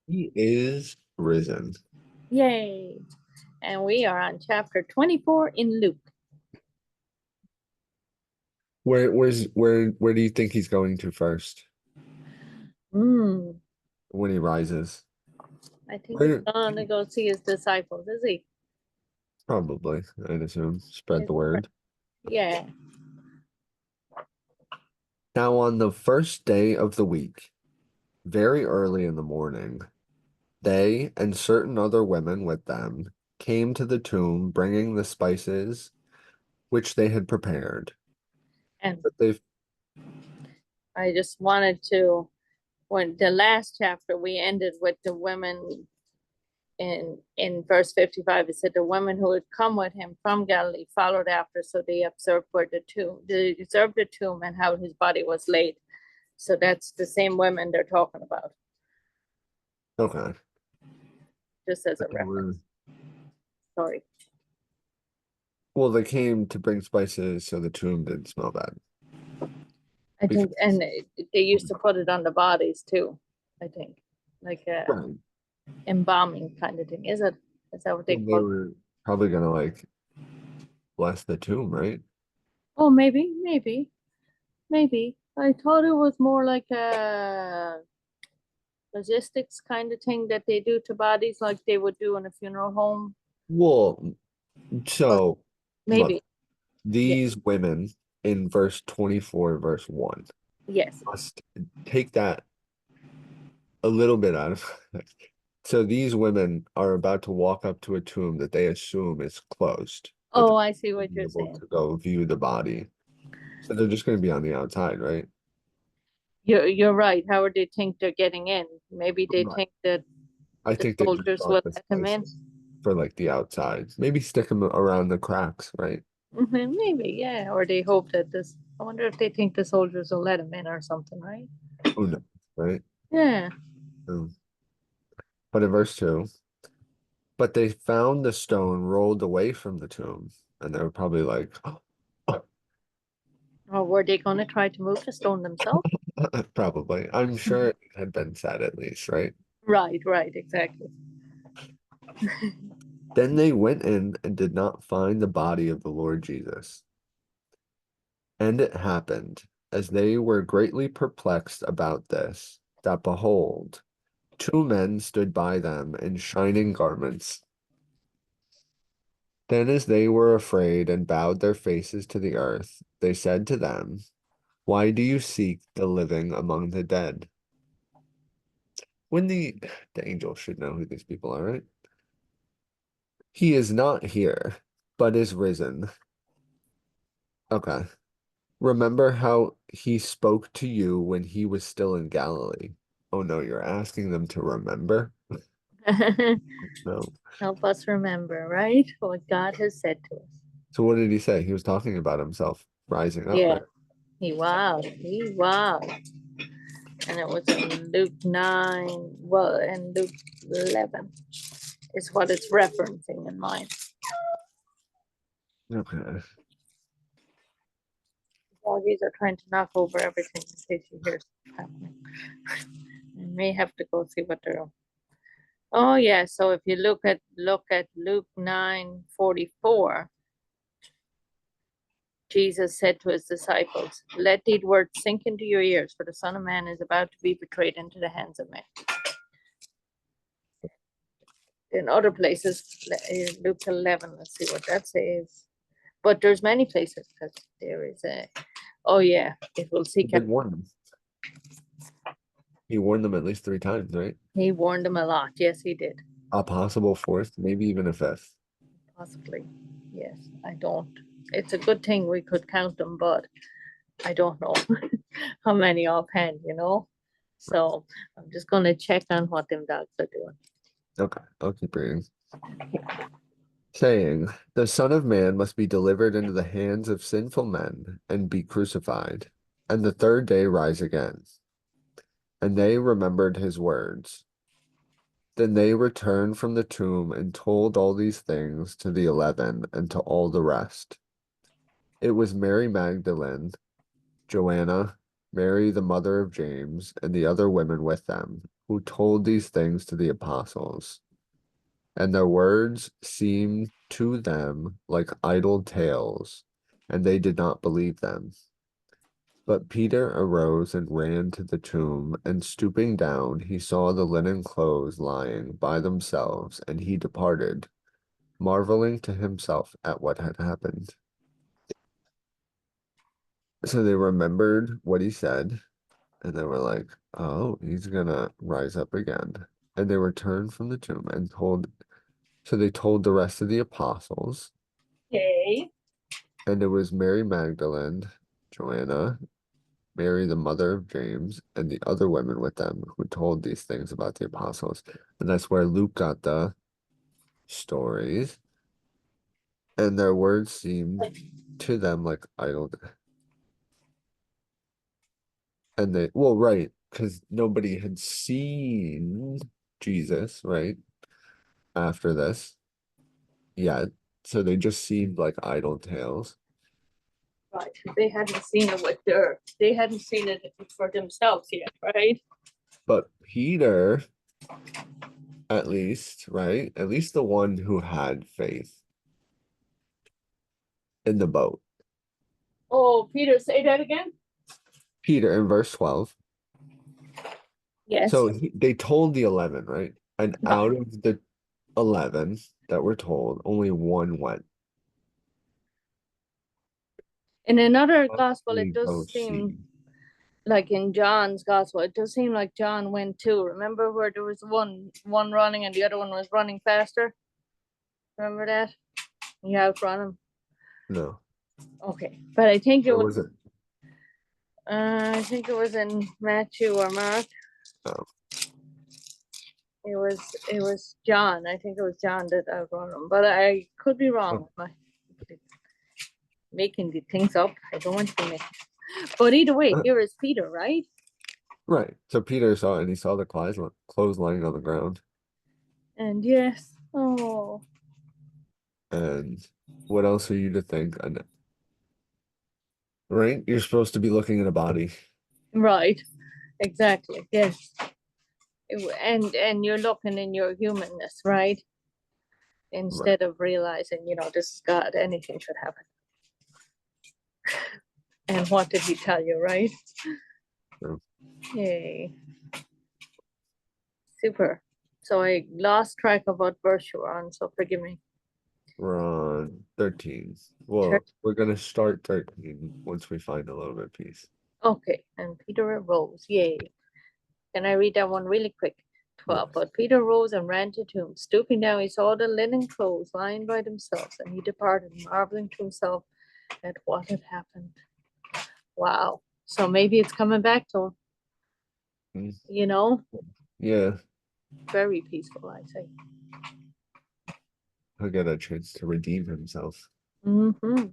He is risen. Yay. And we are on chapter 24 in Luke. Where do you think he's going to first Hmm. when he rises? I think he's Where going to go see his disciples, is he? probably, I'd assume, spread His the word. Yeah. Now on the first day of the week, very early in the morning, they and certain other women with them came to the tomb bringing the spices which they had prepared. And But they I just wanted to, when the last chapter we ended with the women in verse 55, it said the women who had come with him from Galilee followed after, so they observed where they observed the tomb and how his body was laid. So that's the same women they're talking about, okay. just as a But they were reference. Sorry. well, they came to bring spices so the tomb didn't smell bad. I think, Because and they used to put it on the bodies too. I think, like a right. embalming kind of thing. Is it? Is that what they Well, they call it? were probably gonna like bless the tomb, right? Oh, maybe. I thought it was more like a logistics kind of thing that they do to bodies, like they would do in a funeral home. Well, But so look, maybe, yeah, these women in verse 24, verse 1, yes. must take that a little bit out of so these women are about to walk up to a tomb that they assume is closed, that Oh, I see they'll what be you're able saying. to go view the body. So they're just going to be on the outside, right? You're right. How would they think they're getting in? Maybe they Right. think that I the think they just soldiers will brought the let them in. spices for like the outside. Maybe stick them around the cracks, right? Maybe, yeah. Or they hope that this. I wonder if they think the soldiers will let them in or something, right? Who knows, right? Yeah. Mm. But in verse 2, but they found the stone rolled away from the tomb, and they were probably like, Or were they going to try to move the stone themselves? probably. I'm sure it had been said at least, right? Right, exactly. Then they went in and did not find the body of the Lord Jesus. And it happened, as they were greatly perplexed about this, that behold, two men stood by them in shining garments. Then, as they were afraid and bowed their faces to the earth, they said to them, why do you seek the living among the dead? When the angel should know who these people are, right? He is not here, but is risen. Okay. Remember how he spoke to you when he was still in Galilee? Oh no, you're asking them to remember? No. Help us remember, right? What God has said to us. So what did he say? He was talking about himself rising up, Yeah. right? He wow. And it was in Luke 9, well, and Luke 11 is what it's referencing in mine. Okay. Doggies are trying to knock over everything in case you hear stuff happening. You may have to go see what they're. Oh yeah, so if you look at Luke 9:44, Jesus said to his disciples, let these words sink into your ears, for the Son of Man is about to be betrayed into the hands of men. In other places, Luke 11, let's see what that says. But there's many places because there is a, oh yeah, it will He seek out. did warn them. He warned them at least three times, right? He warned them a lot. Yes, he did. A possible fourth, maybe even a fifth. Possibly. Yes, I don't. It's a good thing we could count them, but I don't know how many offhand. Right. So I'm just gonna check on what them dogs are doing. Okay, I'll keep reading. Saying, the Son of Man must be delivered into the hands of sinful men and be crucified, and the third day rise again. And they remembered his words. Then they returned from the tomb and told all these things to the 11 and to all the rest. It was Mary Magdalene, Joanna, Mary the mother of James, and the other women with them, who told these things to the apostles, and their words seemed to them like idle tales, and they did not believe them. But Peter arose and ran to the tomb, and stooping down, he saw the linen clothes lying by themselves, and he departed, marveling to himself at what had happened. So they remembered what he said, and they were like, oh, he's gonna rise up again. And they returned from the tomb and so they told the rest of the apostles, Okay. and it was Mary Magdalene, Joanna, Mary, the mother of James, and the other women with them who told these things about the apostles. And that's where Luke got the stories, and their words seemed to them like idle. And they, well, right, because nobody had seen Jesus, right, after this yet. So they just seemed like idle tales. Right. They hadn't seen it for themselves yet, right? But Peter, at least, right, at least the one who had faith in the boat. Oh, Peter, say that again. Peter in verse 12. Yes. So they told the 11, right? And out of the 11 that were told, only one went. In another gospel, We it does go seem see. like in John's gospel, it does seem like John went too. Remember where there was one running and the other one was running faster? Remember that? You outrun him. No. Okay. But Or was it? I think it was in Matthew or Mark. Oh, It was John. I think it was John that outrun him. But I could be wrong. oh, Making the things up. I don't want to be making. But either way, here is Peter, right? right. So Peter saw it and he saw the clothes lying on the ground. And yes. Oh, And what else are you to think? Right? You're supposed to be looking at a body. right. Exactly. Yes. And you're looking in your humanness, right? Right. Instead of realizing, this is God, anything could happen. And what did he tell you, right? So Yay. Super. So I lost track of what verse you were on, so forgive me. we're on 13. Well, we're gonna start 13 once we find a little bit of peace. Okay, and Peter arose. Yay. Can I read that one really quick? 12. Yes. But Peter rose and ran to the tomb. Stooping down, he saw the linen clothes lying by themselves, and he departed, marveling to himself at what had happened. Wow. So maybe it's coming back to him, Mm, you know? yeah, Very peaceful, I say. he'll get a chance to redeem himself. Mm-hmm.